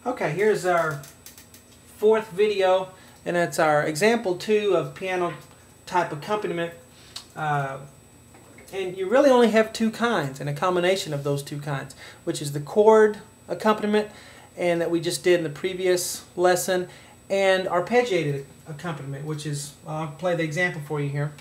Okay, here's our fourth video, and it's our example 2 of piano type accompaniment. And you really only have two kinds, and a combination of those two kinds, which is the chord accompaniment, and that we just did in the previous lesson, and arpeggiated accompaniment, which is, I'll play the example for you here.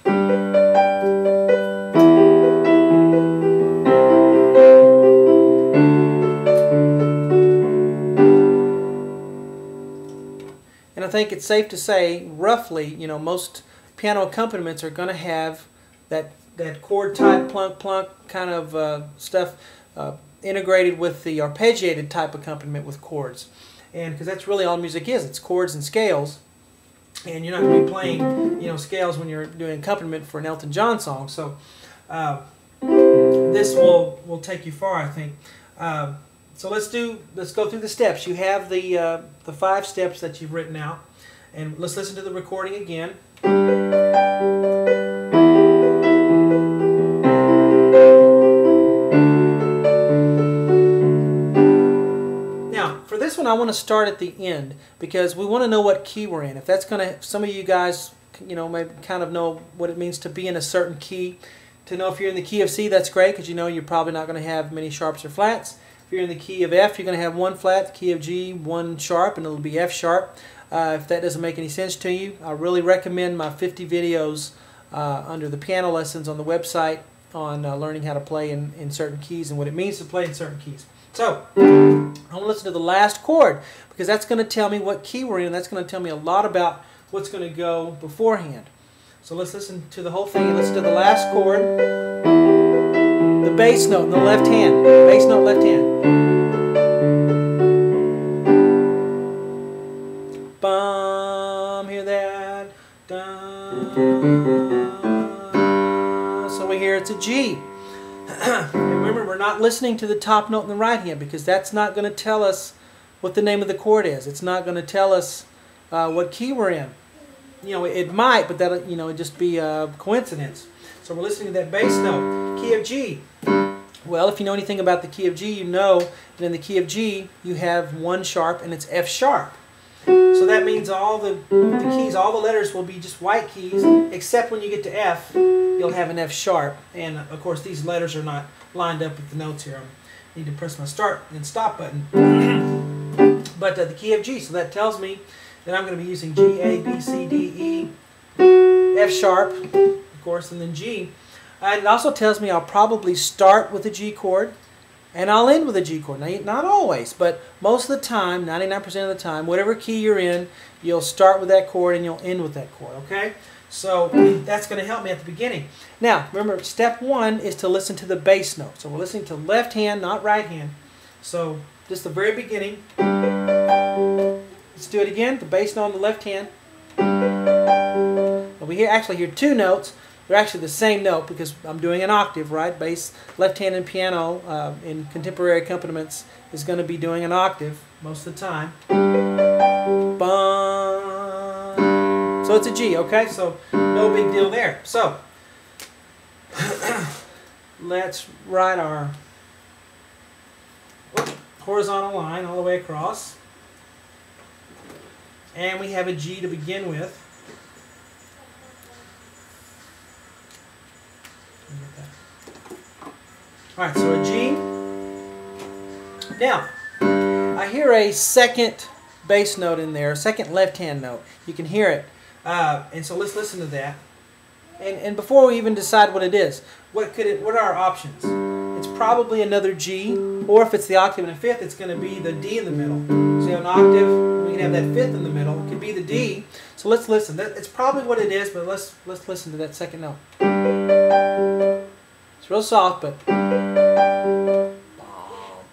And I think it's safe to say, roughly, you know, most piano accompaniments are going to have that chord type plunk plunk kind of stuff integrated with the arpeggiated type accompaniment with chords. And because that's really all music is, it's chords and scales. And you're not going to be playing, you know, scales when you're doing accompaniment for an Elton John song. So this will take you far, I think. So let's go through the steps. You have the 5 steps that you've written out, and let's listen to the recording again. Now, for this one, I want to start at the end because we want to know what key we're in. If that's going to, some of you guys, you know, maybe kind of know what it means to be in a certain key. To know if you're in the key of C, that's great because you know you're probably not going to have many sharps or flats. If you're in the key of F, you're going to have 1 flat, the key of G, 1 sharp, and it'll be F sharp. If that doesn't make any sense to you, I really recommend my 50 videos under the piano lessons on the website on learning how to play in certain keys and what it means to play in certain keys. So, I want to listen to the last chord because that's going to tell me what key we're in. That's going to tell me a lot about what's going to go beforehand. So let's listen to the whole thing and listen to the last chord. The bass note in the left hand. Bass note, left hand. Bum, hear that? Dun. So we hear it's a G. And remember, we're not listening to the top note in the right hand because that's not going to tell us what the name of the chord is. It's not going to tell us what key we're in. You know, it might, but that'll, you know, it'd just be a coincidence. So we're listening to that bass note. Key of G. Well, if you know anything about the key of G, you know that in the key of G you have 1 sharp and it's F sharp. So that means all the keys, all the letters will be just white keys, except when you get to F, you'll have an F sharp. And of course these letters are not lined up with the notes here. I need to press my start and stop button. But the key of G, so that tells me that I'm going to be using G, A, B, C, D, E, F sharp, of course, and then G. And it also tells me I'll probably start with a G chord and I'll end with a G chord. Now, not always, but most of the time, 99% of the time, whatever key you're in, you'll start with that chord and you'll end with that chord, okay? So that's going to help me at the beginning. Now, remember, step 1 is to listen to the bass note. So we're listening to left hand, not right hand. So just the very beginning. Let's do it again. The bass note on the left hand. And we actually hear 2 notes. They're actually the same note because I'm doing an octave, right? Bass, left hand in piano in contemporary accompaniments is going to be doing an octave most of the time. Bum. So it's a G, okay? So no big deal there. So let's write our horizontal line all the way across. And we have a G to begin with. Alright, so a G. Now, I hear a second bass note in there, a second left-hand note. You can hear it. And so let's listen to that. And before we even decide what it is, what are our options? It's probably another G, or if it's the octave and a fifth, it's going to be the D in the middle. So you have an octave, we can have that fifth in the middle. It could be the D. So let's listen. It's probably what it is, but let's listen to that second note. It's real soft, but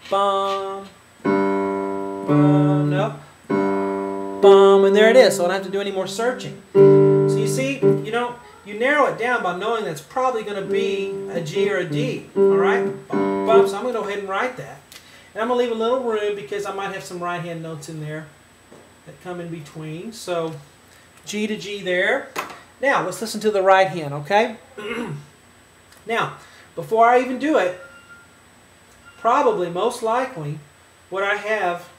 bum, bum, no, bum, and there it is. So I don't have to do any more searching. So you see, you narrow it down by knowing that's probably going to be a G or a D. All right, bum, bum. So I'm going to go ahead and write that, and I'm going to leave a little room because I might have some right hand notes in there that come in between. So G to G there. Now let's listen to the right hand. Okay. Now, before I even do it, probably, most likely, what I have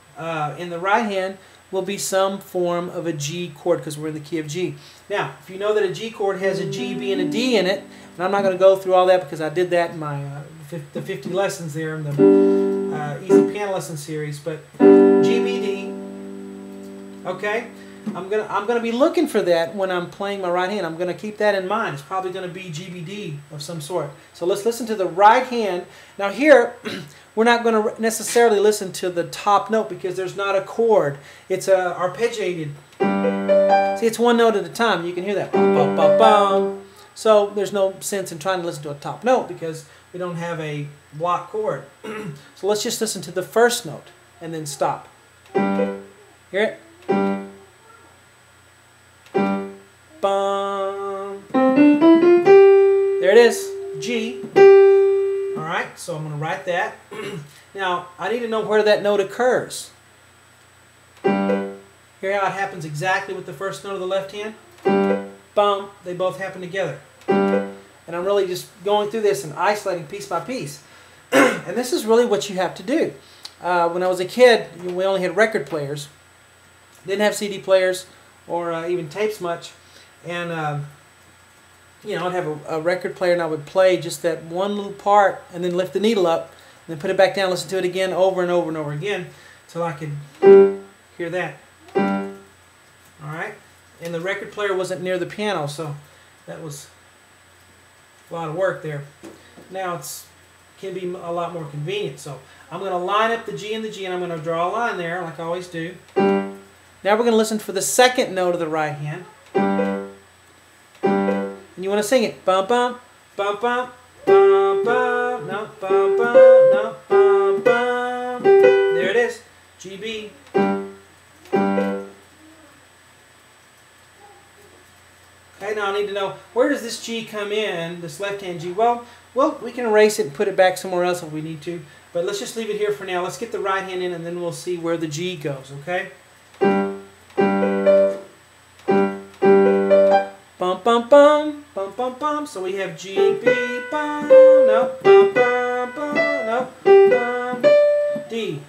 in the right hand will be some form of a G chord because we're in the key of G. Now, if you know that a G chord has a G, B, and a D in it, and I'm not going to go through all that because I did that in my the 50 lessons there in the Easy Piano Lesson series, but G, B, D, okay? I'm gonna be looking for that when I'm playing my right hand. I'm gonna keep that in mind. It's probably gonna be GBD of some sort. So let's listen to the right hand. Now here, we're not going to necessarily listen to the top note because there's not a chord. It's arpeggiated. See, it's one note at a time. You can hear that. Bum, bum, bum, bum. So there's no sense in trying to listen to a top note because we don't have a block chord. So let's just listen to the first note and then stop. Hear it? Bum. There it is, G. Alright, so I'm going to write that. Now, I need to know where that note occurs. Hear how it happens exactly with the first note of the left hand? Bum, they both happen together. And I'm really just going through this and isolating piece by piece. And this is really what you have to do. When I was a kid, we only had record players. Didn't have CD players or even tapes much. And you know, I'd have a record player and I would play just that one little part and then lift the needle up and then put it back down, listen to it again over and over and over again until I could hear that. Alright? And the record player wasn't near the piano, so that was a lot of work there. Now it can be a lot more convenient. So I'm going to line up the G and the G and I'm going to draw a line there like I always do. Now we're going to listen for the second note of the right hand. And you want to sing it. Bum bum, bum bum, bum bum, no, bum bum, no, bum bum. There it is. G, B. Okay, now I need to know, where does this G come in, this left-hand G? Well, we can erase it and put it back somewhere else if we need to. But let's just leave it here for now. Let's get the right hand in and then we'll see where the G goes, okay? Bum, bum, bum, bum, bum, bum. So we have G, B, bum, no, bum, bum, bum, no, bum, D.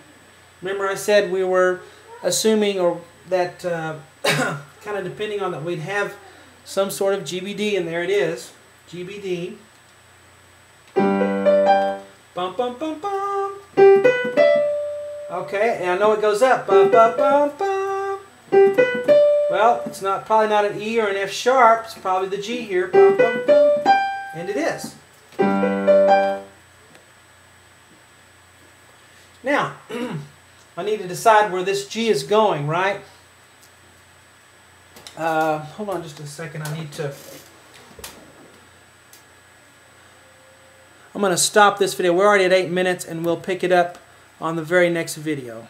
Remember I said we were assuming, or that kind of depending on that, we'd have some sort of GBD, and there it is, GBD. Bum, bum, bum, bum. Okay, and I know it goes up. Bum, bum, bum, bum. Well, it's probably not an E or an F sharp. It's probably the G here. Bum, bum, bum. And it is. Now, I need to decide where this G is going, right? Hold on just a second. I'm going to stop this video. We're already at 8 minutes, and we'll pick it up on the very next video.